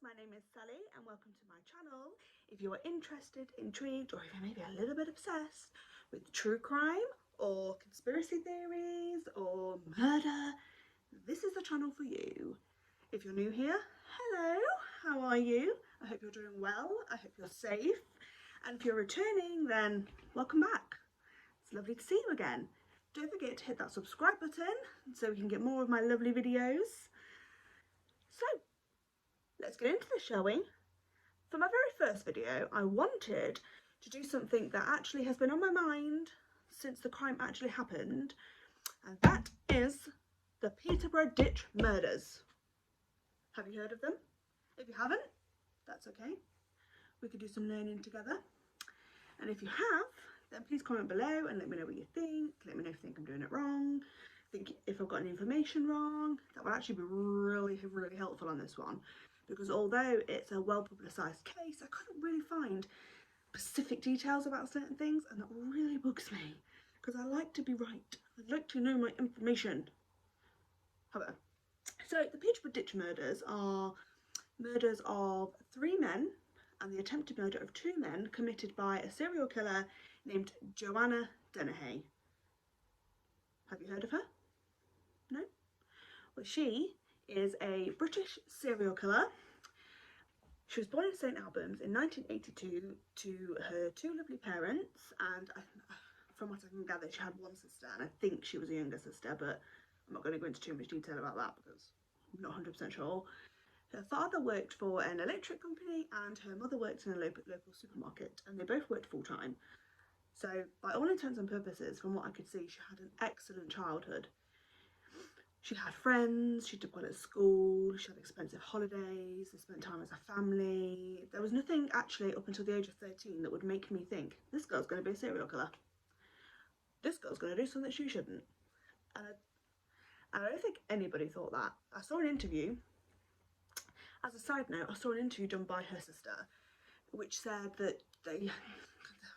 my name is Sally and welcome to my channel. If you are interested, intrigued, or even maybe a little bit obsessed with true crime or conspiracy theories or murder, this is the channel for you. If you're new here, hello, how are you? I hope you're doing well, I hope you're safe. And if you're returning, then welcome back. It's lovely to see you again. Don't forget to hit that subscribe button so we can get more of my lovely videos. So, let's get into this, shall we? For my very first video, I wanted to do something that actually has been on my mind since the crime actually happened, and that is the Peterborough Ditch murders. Have you heard of them? If you haven't, that's okay. We could do some learning together. And if you have, then please comment below and let me know what you think. Let me know if you think I'm doing it wrong. Think if I've got any information wrong. That would actually be really, really helpful on this one. Because although it's a well-publicised case, I couldn't really find specific details about certain things, and that really bugs me. Because I like to be right. I'd like to know my information. However, so the Peterborough Ditch murders are murders of 3 men and the attempted murder of 2 men committed by a serial killer named Joanna Dennehy. Have you heard of her? No? Well, she is a British serial killer. She was born in St Albans in 1982 to her 2 lovely parents, and from what I can gather she had 1 sister, and I think she was a younger sister, but I'm not going to go into too much detail about that because I'm not 100% sure. Her father worked for an electric company and her mother worked in a local supermarket, and they both worked full-time. So by all intents and purposes, from what I could see, she had an excellent childhood. She had friends, she did well at school, she had expensive holidays, they spent time as a family. There was nothing actually up until the age of 13 that would make me think, this girl's going to be a serial killer. This girl's going to do something she shouldn't. And I don't think anybody thought that. I saw an interview, as a side note, I saw an interview done by her sister, which said that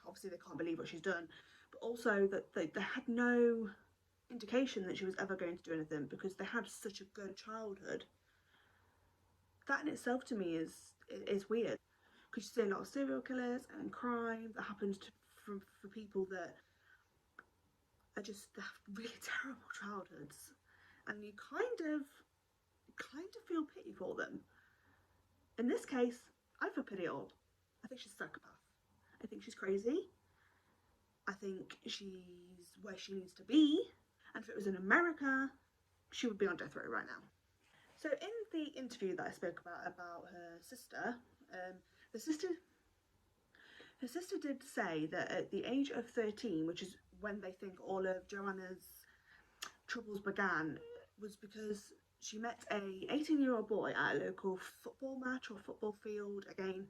obviously they can't believe what she's done, but also that they had no indication that she was ever going to do anything because they had such a good childhood. That in itself to me is weird, because you see a lot of serial killers and crime that happens for people that are just, they have really terrible childhoods, and you kind of feel pity for them. In this case, I feel pity all. I think she's a psychopath. I think she's crazy. I think she's where she needs to be. And if it was in America, she would be on death row right now. So in the interview that I spoke about her sister, her sister did say that at the age of 13, which is when they think all of Joanna's troubles began, was because she met a 18-year-old boy at a local football match or football field. Again,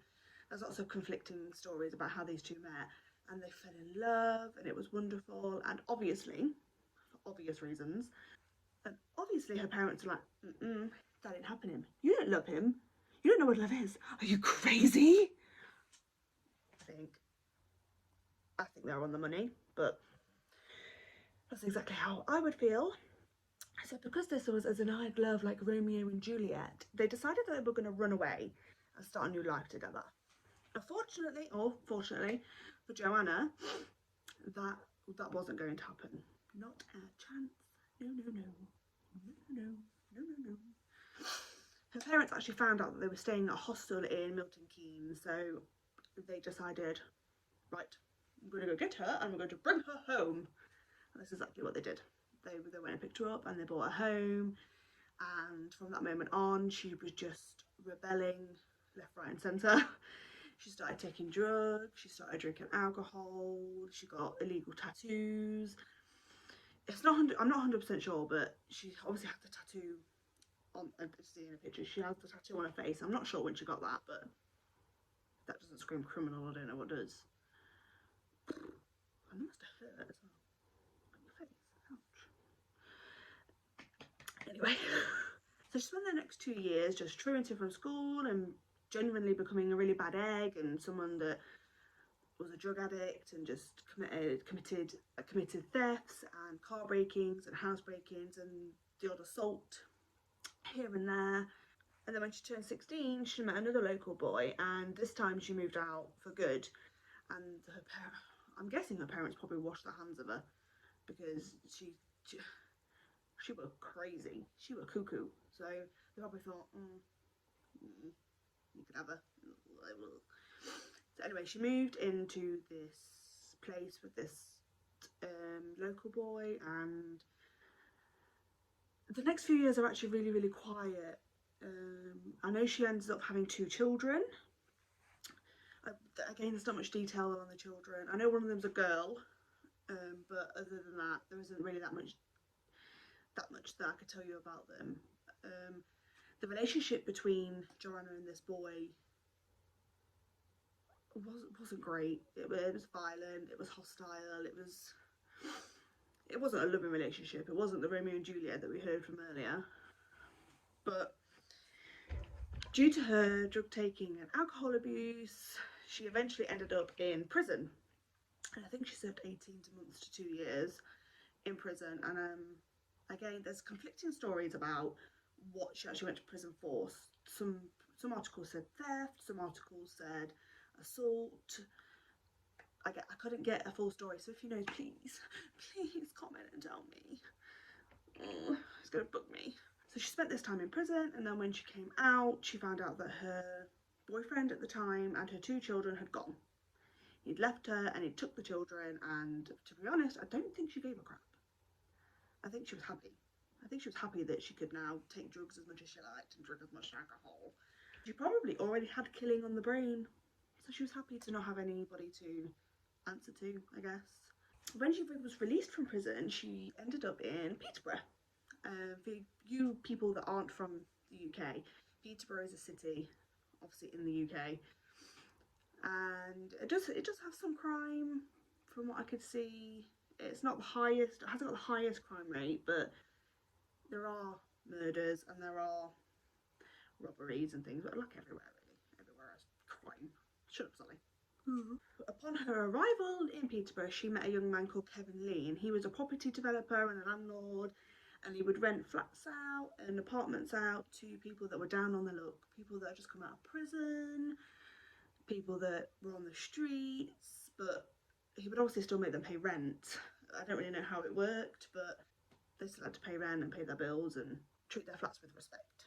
there's lots of conflicting stories about how these 2 met, and they fell in love and it was wonderful, and obviously, for obvious reasons, and obviously her parents are like, that didn't happen to him. You don't love him. You don't know what love is. Are you crazy? I think they're on the money, but that's exactly how I would feel. So because this was a denied love like Romeo and Juliet, they decided that they were going to run away and start a new life together. Unfortunately, or fortunately for Joanna, that wasn't going to happen. Not a chance. No, no, no. No, no, no, no, no. Her parents actually found out that they were staying at a hostel in Milton Keynes, so they decided, right, I'm going to go get her and we're going to bring her home. And that's exactly what they did. They went and picked her up and they brought her home, and from that moment on she was just rebelling left, right and centre. She started taking drugs, she started drinking alcohol, she got illegal tattoos. I'm not 100% sure, but she obviously had the tattoo on, I see in a picture, she has the tattoo on her face. I'm not sure when she got that, but that doesn't scream criminal, I don't know what does. I must have hurt as well. On your face, ouch. Anyway, so she spent the next 2 years just truanting from school and genuinely becoming a really bad egg and someone that was a drug addict, and just committed thefts and car breakings and house break-ins and the odd assault here and there. And then when she turned 16, she met another local boy, and this time she moved out for good. And I'm guessing her parents probably washed their hands of her, because she was crazy. She was cuckoo. So they probably thought, you could have her. So anyway, she moved into this place with this local boy, and the next few years are actually really, really quiet. I know she ends up having 2 children. Again, there's not much detail on the children. I know one of them's a girl, but other than that, there isn't really that much that I could tell you about them. The relationship between Joanna and this boy wasn't great. It was violent. It was hostile. It wasn't a loving relationship. It wasn't the Romeo and Juliet that we heard from earlier. But due to her drug taking and alcohol abuse, she eventually ended up in prison. And I think she served 18 months to 2 years in prison. And again, there's conflicting stories about what she actually went to prison for. Some articles said theft, some articles said assault. I couldn't get a full story, so if you know, please comment and tell me. It's gonna bug me. So she spent this time in prison, and then when she came out, she found out that her boyfriend at the time and her 2 children had gone. He'd left her and he took the children, and to be honest, I don't think she gave a crap. I think she was happy. I think she was happy that she could now take drugs as much as she liked and drink as much alcohol. She probably already had killing on the brain, so she was happy to not have anybody to answer to, I guess. When she was released from prison, she ended up in Peterborough. For you people that aren't from the UK, Peterborough is a city, obviously in the UK, and it does have some crime, from what I could see. It's not the highest, it hasn't got the highest crime rate, but there are murders and there are robberies and things, but like everywhere really, everywhere has crime. Shut up, Sally. Upon her arrival in Peterborough, she met a young man called Kevin Lee, and he was a property developer and a landlord, and he would rent flats out and apartments out to people that were down on the luck, people that had just come out of prison, people that were on the streets, but he would obviously still make them pay rent. I don't really know how it worked, but they still had to pay rent and pay their bills and treat their flats with respect.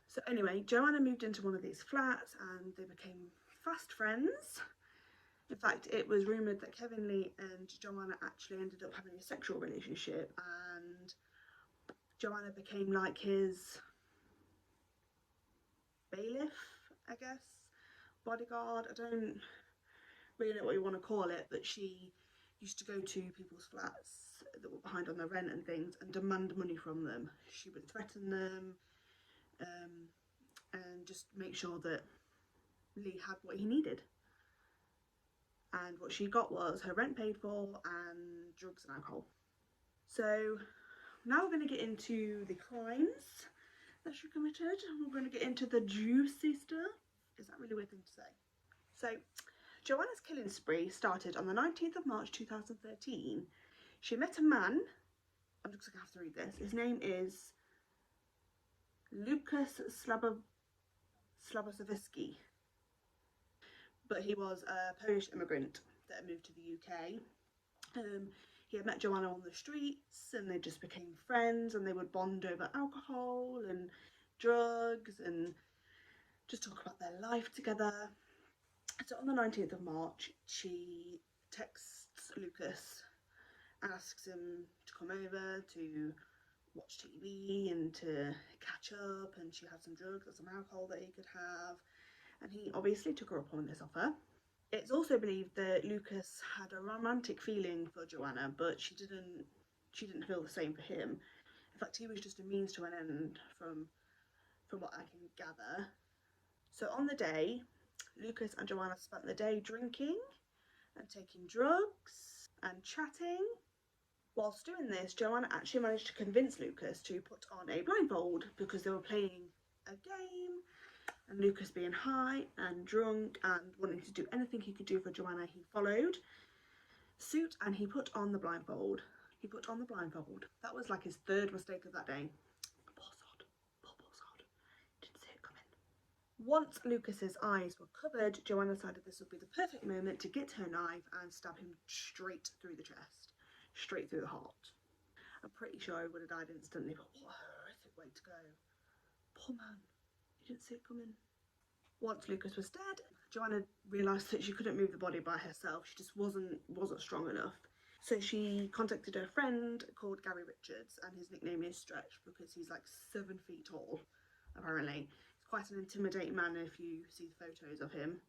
So anyway, Joanna moved into one of these flats and they became fast friends. In fact, it was rumoured that Kevin Lee and Joanna actually ended up having a sexual relationship, and Joanna became like his bailiff, I guess, bodyguard. I don't really know what you want to call it, but she used to go to people's flats that were behind on their rent and things and demand money from them. She would threaten them and just make sure that Lee had what he needed. And what she got was her rent paid for and drugs and alcohol. So now we're going to get into the crimes that she committed. We're going to get into the juicy stuff. Is that really a weird thing to say? So Joanna's killing spree started on the 19th of March 2013. She met a man, I'm just going to have to read this. His name is Lucas Slabosowski. But he was a Polish immigrant that moved to the UK. He had met Joanna on the streets and they just became friends, and they would bond over alcohol and drugs and just talk about their life together. So on the 19th of March, she texts Lucas, asks him to come over to watch TV and to catch up, and she had some drugs and some alcohol that he could have. And he obviously took her up on this offer. It's also believed that Lucas had a romantic feeling for Joanna, but she didn't feel the same for him. In fact, he was just a means to an end from what I can gather. So on the day, Lucas and Joanna spent the day drinking and taking drugs and chatting. Whilst doing this, Joanna actually managed to convince Lucas to put on a blindfold because they were playing a game. And Lucas, being high and drunk and wanting to do anything he could do for Joanna, he followed suit and he put on the blindfold. That was like his 3rd mistake of that day. Poor sod. Once Lucas's eyes were covered, Joanna decided this would be the perfect moment to get her knife and stab him straight through the chest, straight through the heart. I'm pretty sure he would have died instantly, but what a horrific way to go. Poor man, he didn't see it coming. Once Lucas was dead, Joanna realised that she couldn't move the body by herself. She just wasn't strong enough. So she contacted her friend called Gary Richards, and his nickname is Stretch because he's like 7 feet tall, apparently. He's quite an intimidating man if you see the photos of him.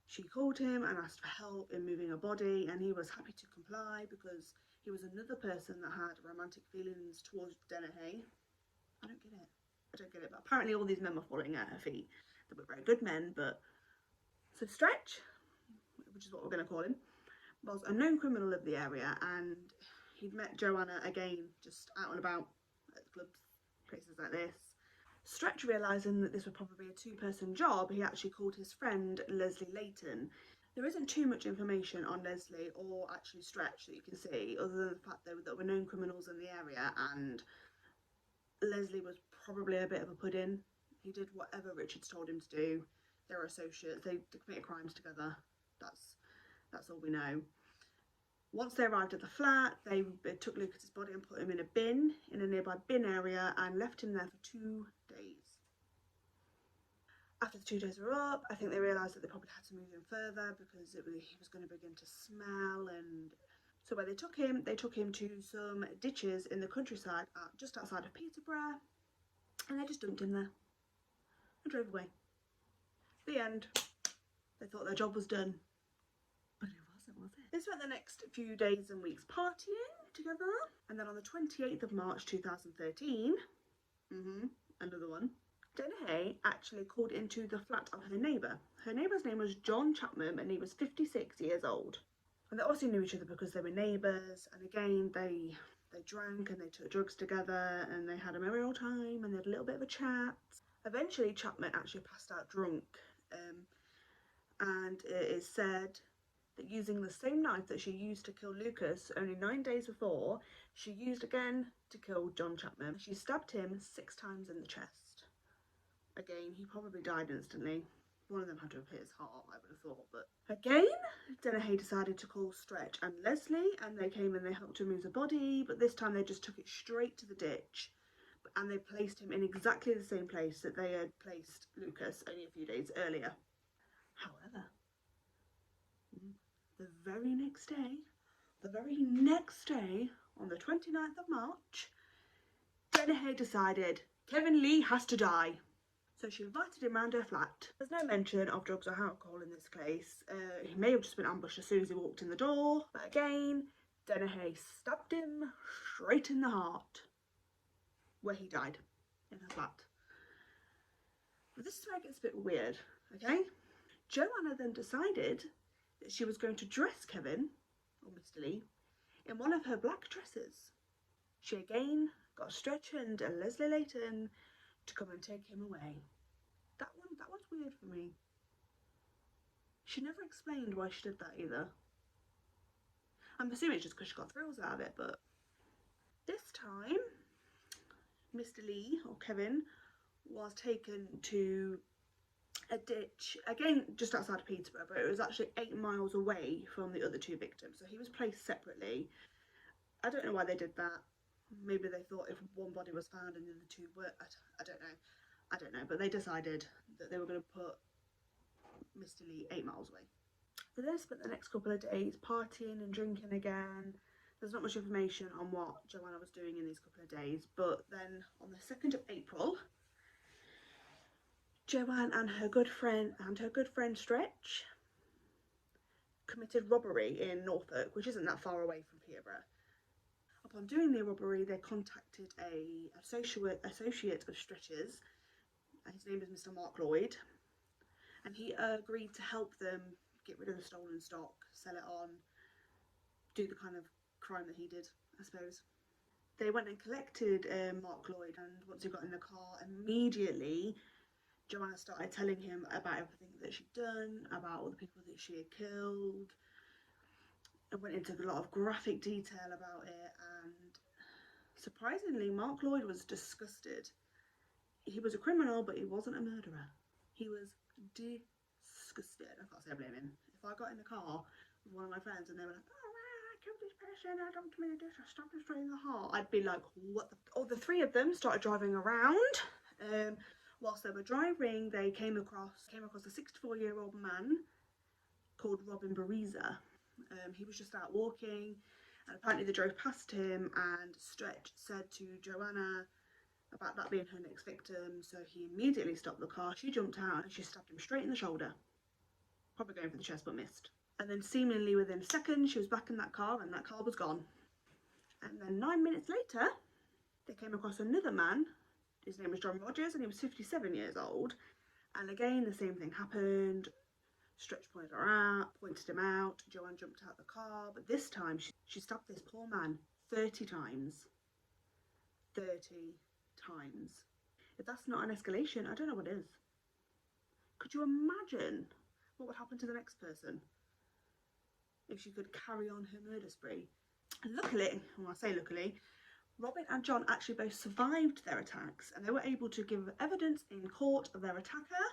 She called him and asked for help in moving her body, and he was happy to comply because he was another person that had romantic feelings towards Dennehy. I don't get it, but apparently all these men were falling at her feet. They were very good men, but... So Stretch, which is what we're going to call him, was a known criminal of the area, and he'd met Joanna again just out and about at clubs, places like this. Stretch, realising that this was probably a two-person job, he actually called his friend Leslie Layton. There isn't too much information on Leslie or actually Stretch that you can see, other than the fact that there were known criminals in the area, and Leslie was probably a bit of a pudding. He did whatever Richards told him to do. They were associates. They committed crimes together. That's all we know. Once they arrived at the flat, they took Lucas's body and put him in a bin in a nearby bin area and left him there for 2 days. After the 2 days were up, I think they realised that they probably had to move him further because he was going to begin to smell. And so where they took him to some ditches in the countryside just outside of Peterborough, and they just dumped him there and drove away. The end. They thought their job was done, but it wasn't, was it? They spent the next few days and weeks partying together, and then on the 28th of March 2013, another one, Dennehy actually called into the flat of her neighbour. Her neighbour's name was John Chapman, and he was 56 years old. And they obviously knew each other because they were neighbours, and again, they drank and they took drugs together, and they had a merry old time, and they had a little bit of a chat. Eventually, Chapman actually passed out drunk, and it is said that using the same knife that she used to kill Lucas only 9 days before, she used again to kill John Chapman. She stabbed him 6 times in the chest. Again, he probably died instantly. One of them had to have hit his heart, I would have thought, but... Again, Dennehy decided to call Stretch and Leslie, and they came and they helped her move the body, but this time they just took it straight to the ditch, and they placed him in exactly the same place that they had placed Lucas only a few days earlier. However, the very next day, on the 29th of March, Dennehy decided Kevin Lee has to die. So she invited him round her flat. There's no mention of drugs or alcohol in this case. He may have just been ambushed as soon as he walked in the door. But again, Dennehy stabbed him straight in the heart, where he died, in her flat. But this is where it gets a bit weird, okay? Joanna then decided that she was going to dress Kevin, or Mr. Lee, in one of her black dresses. She again got Stretch and Leslie Layton to come and take him away. That one's weird for me. She never explained why she did that either. I'm assuming it's just because she got thrills out of it, but this time Mr. Lee, or Kevin, was taken to a ditch, again just outside of Peterborough, but it was actually 8 miles away from the other 2 victims, so he was placed separately. I don't know why they did that. Maybe they thought if one body was found and the other 2 were, I don't know, but they decided that they were going to put Mr. Lee 8 miles away. They then spent the next couple of days partying and drinking again. There's not much information on what Joanna was doing in these couple of days, but then on the 2nd of April, Joanne and her good friend Stretch committed robbery in Norfolk, which isn't that far away from Peterborough. Upon doing the robbery, they contacted an associate of Stretch's. His name is Mr. Mark Lloyd, and he agreed to help them get rid of the stolen stock, sell it on, do the kind of crime that he did, I suppose. They went and collected Mark Lloyd, and once he got in the car, immediately Joanna started telling him about everything that she'd done, about all the people that she had killed. It went into a lot of graphic detail about it, and surprisingly, Mark Lloyd was disgusted. He was a criminal, but he wasn't a murderer. He was disgusted. I can't say I blame him. If I got in the car with one of my friends and they were like, oh, I killed this person, I don't committed this, I stabbed this straight in the heart, I'd be like, what the... Oh, the three of them started driving around. Whilst they were driving, they came across a 64-year-old man called Robin Bariza. He was just out walking, and apparently they drove past him, and Stretch said to Joanna about that being her next victim, so he immediately stopped the car. She jumped out and she stabbed him straight in the shoulder, probably going for the chest but missed. And then seemingly within seconds she was back in that car and that car was gone. And then 9 minutes later they came across another man. His name was John Rogers and he was 57 years old, and again the same thing happened. Stretch pointed him out. Joanne jumped out the car, but this time she stabbed this poor man 30 times. 30 times. If that's not an escalation, I don't know what is. Could you imagine what would happen to the next person if she could carry on her murder spree? Luckily, well, I say luckily, Robin and John actually both survived their attacks, and they were able to give evidence in court of their attacker,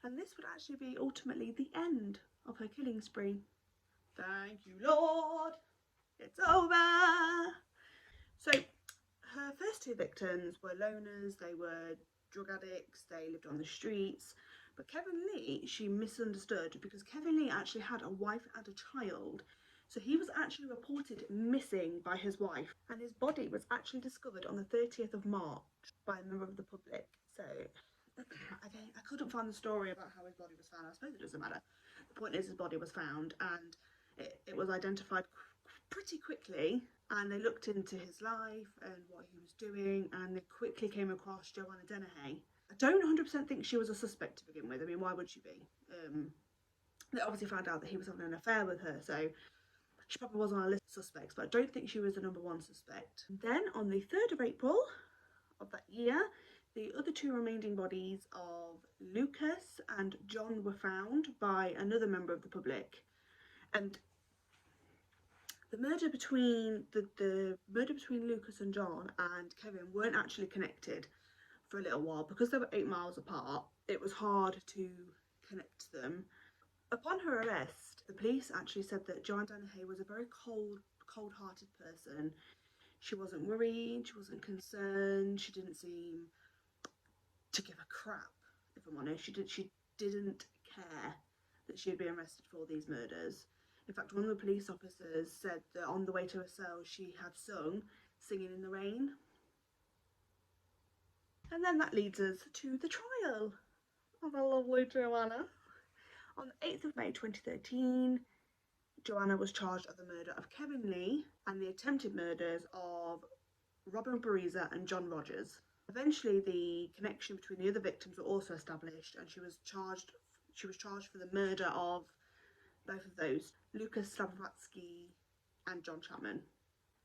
and this would actually be ultimately the end of her killing spree. Thank you, Lord, it's over. So her first two victims were loners, they were drug addicts, they lived on the streets. But Kevin Lee, she misunderstood, because Kevin Lee actually had a wife and a child. So he was actually reported missing by his wife, and his body was actually discovered on the 30th of March by a member of the public. So I couldn't find the story about how his body was found. I suppose it doesn't matter. The point is his body was found, and it was identified pretty quickly, and they looked into his life and what he was doing, and they quickly came across Joanna Dennehy. I don't 100% think she was a suspect to begin with. I mean, why would she be? They obviously found out that he was having an affair with her, so she probably was on a list of suspects, but I don't think she was the number one suspect. Then on the 3rd of April of that year, the other two remaining bodies of Lucas and John were found by another member of the public. And the murder between Lucas and John and Kevin weren't actually connected for a little while. Because they were 8 miles apart, it was hard to connect them. Upon her arrest, the police actually said that Joanna Dennehy was a very cold-hearted person. She wasn't worried, she wasn't concerned, she didn't seem to give a crap, if I'm honest. She didn't care that she had been arrested for these murders. In fact, one of the police officers said that on the way to her cell she had sung Singing in the Rain. And then that leads us to the trial of the lovely Joanna. On the 8th of May 2013, Joanna was charged of the murder of Kevin Lee and the attempted murders of Robin Bariza and John Rogers. Eventually, the connection between the other victims were also established, and she was charged for the murder of both of those, Lucas Slavovatsky and John Chapman.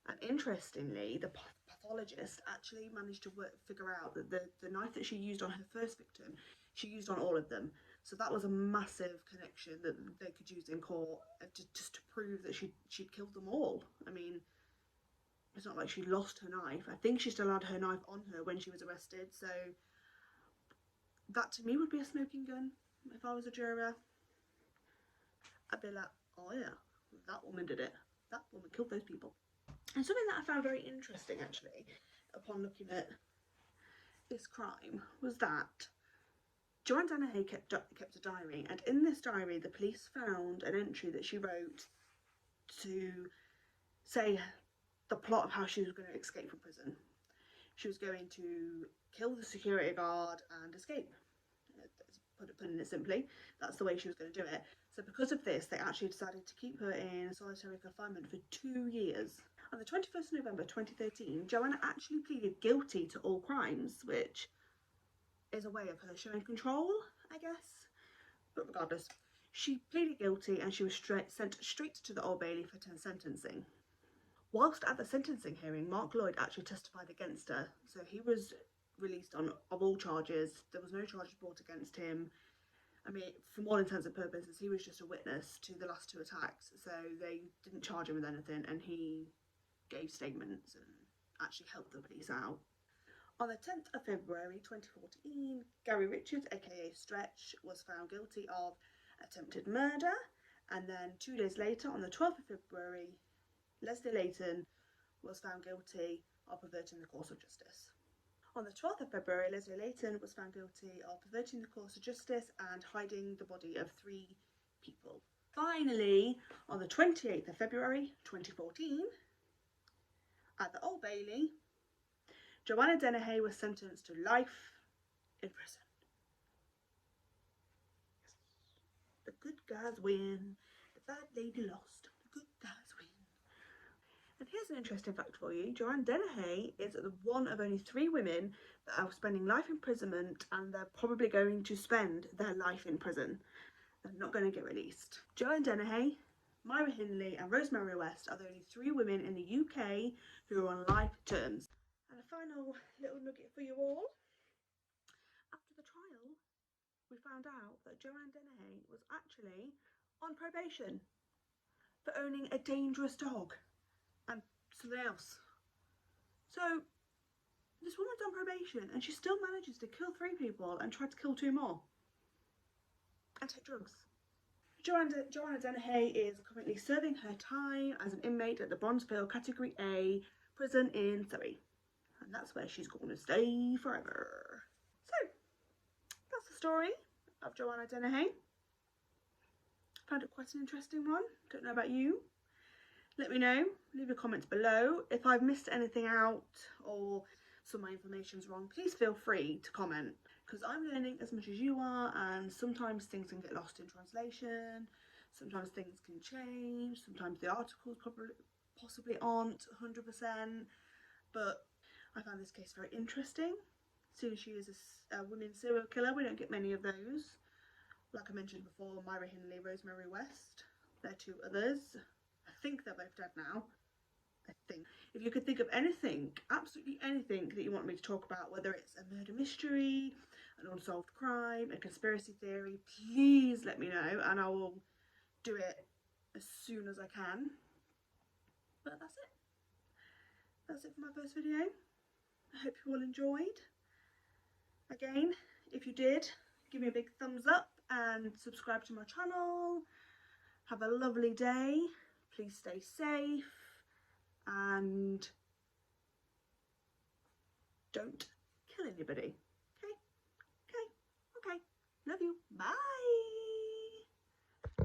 And interestingly, the pathologist actually managed to figure out that the knife that she used on her first victim, she used on all of them. So that was a massive connection that they could use in court, just to prove that she'd killed them all. I mean, it's not like she lost her knife. I think she still had her knife on her when she was arrested. So that to me would be a smoking gun if I was a juror. I'd be like, oh yeah, that woman did it. That woman killed those people. And something that I found very interesting, actually, upon looking at this crime, was that Joanna Dennehy kept a diary, and in this diary the police found an entry that she wrote to say the plot of how she was going to escape from prison. She was going to kill the security guard and escape. Putting it simply, that's the way she was going to do it. So because of this, they actually decided to keep her in solitary confinement for 2 years. On the 21st of November 2013, Joanna actually pleaded guilty to all crimes, which is a way of her showing control, I guess. But regardless, she pleaded guilty and she was sent straight to the Old Bailey for sentencing. Whilst at the sentencing hearing, Mark Lloyd actually testified against her. So he was released of all charges. There was no charges brought against him. I mean, from all intents and purposes, he was just a witness to the last 2 attacks. So they didn't charge him with anything, and he gave statements and actually helped the police out. On the 10th of February 2014, Gary Richards, aka Stretch, was found guilty of attempted murder, and then 2 days later, on the 12th of February, Leslie Layton was found guilty of perverting the course of justice. On the 12th of February, Leslie Layton was found guilty of perverting the course of justice and hiding the body of 3 people. Finally, on the 28th of February 2014, at the Old Bailey, Joanna Dennehy was sentenced to life in prison. The good guys win. The bad lady lost. The good guys win. And here's an interesting fact for you. Joanna Dennehy is one of only 3 women that are spending life imprisonment, and they're probably going to spend their life in prison. They're not going to get released. Joanna Dennehy, Myra Hindley and Rosemary West are the only 3 women in the UK who are on life terms. And a final little nugget for you all. After the trial, we found out that Joanna Dennehy was actually on probation for owning a dangerous dog and something else. So this woman's on probation and she still manages to kill 3 people and try to kill 2 more and take drugs. Joanna Dennehy is currently serving her time as an inmate at the Bronzeville Category A prison in Surrey, and that's where she's going to stay forever. So that's the story of Joanna Dennehy. Found it quite an interesting one. Don't know about you. Let me know. Leave your comments below. If I've missed anything out or some of my information's wrong, please feel free to comment, because I'm learning as much as you are, and sometimes things can get lost in translation, sometimes things can change, sometimes the articles possibly aren't 100%, but I found this case very interesting. Seeing she is a women serial killer, we don't get many of those. Like I mentioned before, Myra Hindley, Rosemary West, they're 2 others. I think they're both dead now. I think. If you could think of anything, absolutely anything that you want me to talk about, whether it's a murder mystery, an unsolved crime, a conspiracy theory, please let me know and I will do it as soon as I can. But that's it. That's it for my first video. I hope you all enjoyed. Again, if you did, give me a big thumbs up and subscribe to my channel. Have a lovely day. Please stay safe and don't kill anybody. Okay? Okay. Okay. Love you. Bye.